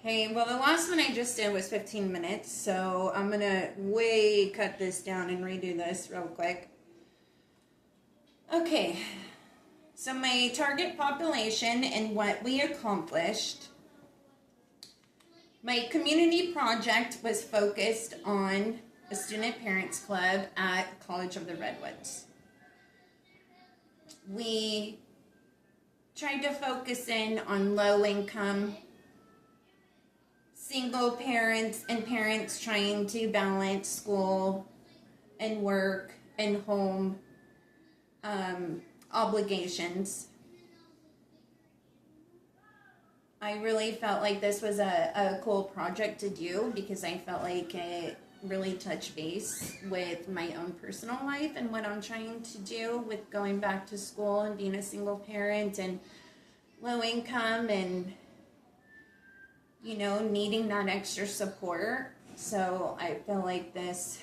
Hey, well, the last one I just did was 15 minutes, so I'm gonna way cut this down and redo this real quick. Okay, so my target population and what we accomplished. My community project was focused on a student parents club at College of the Redwoods. We tried to focus in on low income single parents and parents trying to balance school and work and home obligations. I really felt like this was a cool project to do because I felt like it really touched base with my own personal life and what I'm trying to do with going back to school and being a single parent and low income and needing that extra support. So I feel like this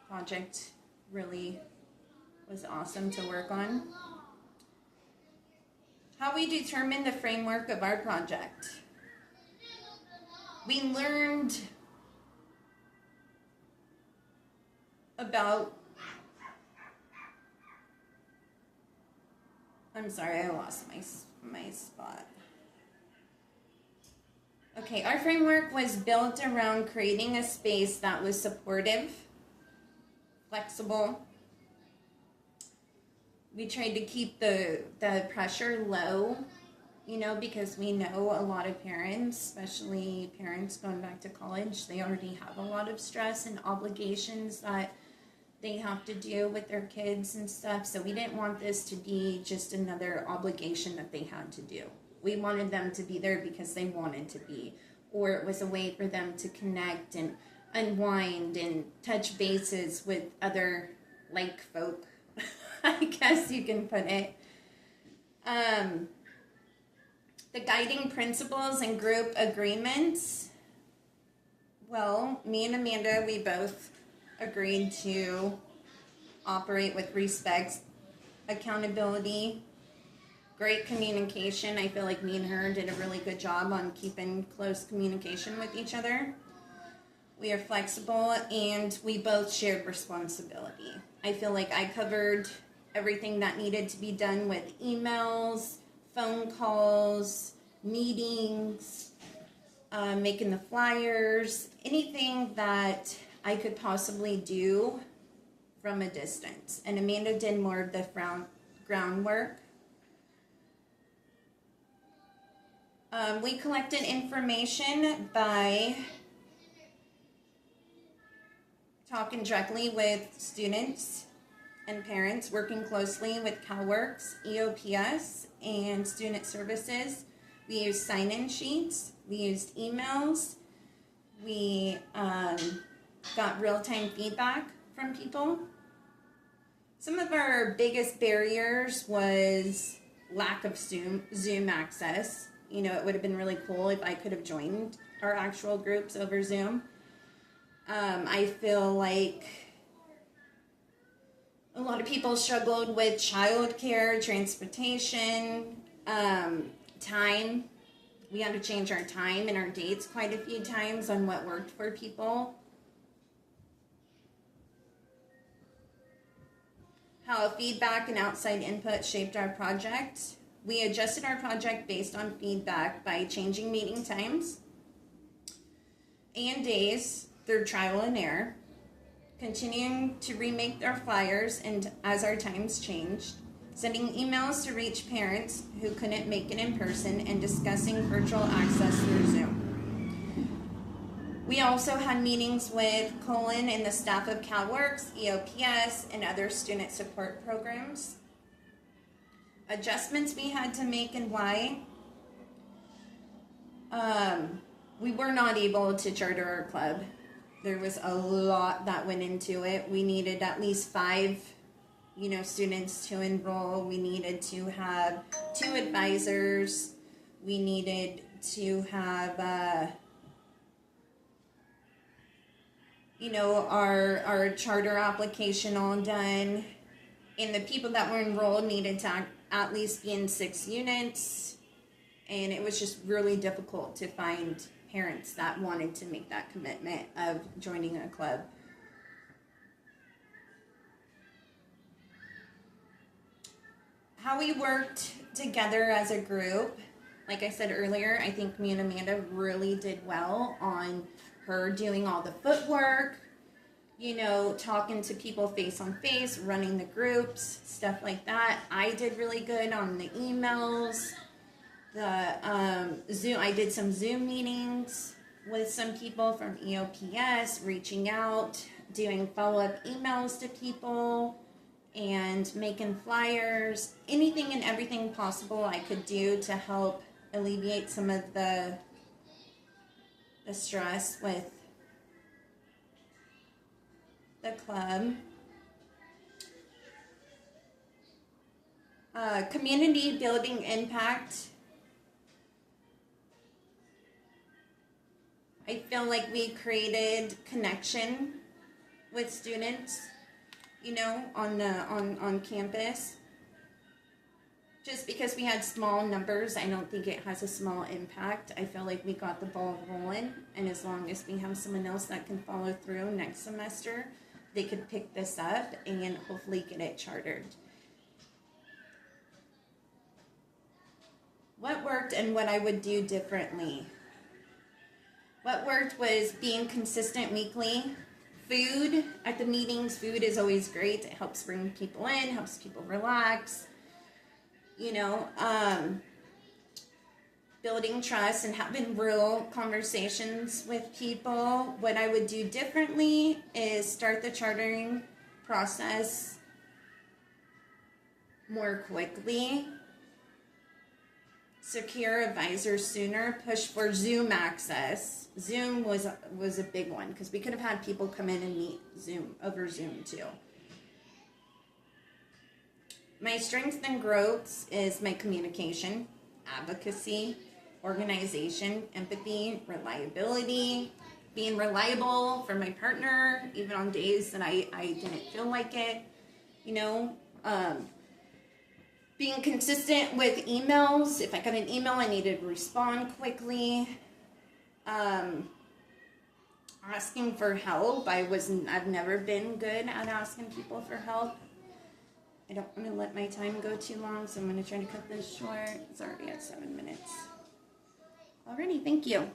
project really was awesome to work on. How we determined the framework of our project. We learned about, I'm sorry, I lost my spot. Okay, our framework was built around creating a space that was supportive, flexible. We tried to keep the pressure low, because we know a lot of parents, especially parents going back to college, they already have a lot of stress and obligations that they have to do with their kids and stuff. So we didn't want this to be just another obligation that they had to do. We wanted them to be there because they wanted to be, or it was a way for them to connect and unwind and touch bases with other like folk, I guess you can put it. The guiding principles and group agreements. Well, me and Amanda, we both agreed to operate with respect, accountability, great communication. I feel like me and her did a really good job on keeping close communication with each other. We are flexible and we both shared responsibility. I feel like I covered everything that needed to be done with emails, phone calls, meetings, making the flyers, anything that I could possibly do from a distance. And Amanda did more of the groundwork. We collected information by talking directly with students and parents, working closely with CalWORKS, EOPS, and student services. We used sign-in sheets. We used emails. We got real-time feedback from people. Some of our biggest barriers was lack of Zoom access. It would have been really cool if I could have joined our actual groups over Zoom. I feel like a lot of people struggled with childcare, transportation, time. We had to change our time and our dates quite a few times on what worked for people. How feedback and outside input shaped our project. We adjusted our project based on feedback by changing meeting times and days through trial and error, continuing to remake our flyers and as our times changed, sending emails to reach parents who couldn't make it in person, and discussing virtual access through Zoom. We also had meetings with Colin and the staff of CalWORKS, EOPS, and other student support programs. Adjustments we had to make and why. We were not able to charter our club. There was a lot that went into it. We needed at least 5, students to enroll. We needed to have 2 advisors. We needed to have, our charter application all done. And the people that were enrolled needed to at least be in 6 units. And it was just really difficult to find parents that wanted to make that commitment of joining a club. How we worked together as a group, like I said earlier, I think me and Amanda really did well on her doing all the footwork, you know, talking to people face on face, running the groups, stuff like that. I did really good on the emails, the Zoom. I did some Zoom meetings with some people from EOPS, reaching out, doing follow-up emails to people, and making flyers, anything and everything possible I could do to help alleviate some of the stress with the club. Community building impact. I feel like we created connection with students, you know, on campus. Just because we had small numbers, I don't think it has a small impact. I feel like we got the ball rolling, and as long as we have someone else that can follow through next semester, they could pick this up and hopefully get it chartered. What worked and what I would do differently? What worked was being consistent weekly. Food at the meetings, food is always great. It helps bring people in, helps people relax. You know, building trust and having real conversations with people. What I would do differently is start the chartering process more quickly, secure advisors sooner, push for Zoom access. Zoom was a big one because we could have had people come in and meet over Zoom too. My strengths and growths is my communication, advocacy, organization, empathy, reliability, being reliable for my partner, even on days that I didn't feel like it, you know, being consistent with emails. If I got an email, I needed to respond quickly. Asking for help. I've never been good at asking people for help. I don't want to let my time go too long, so I'm going to try to cut this short. It's already at 7 minutes. Alrighty, thank you.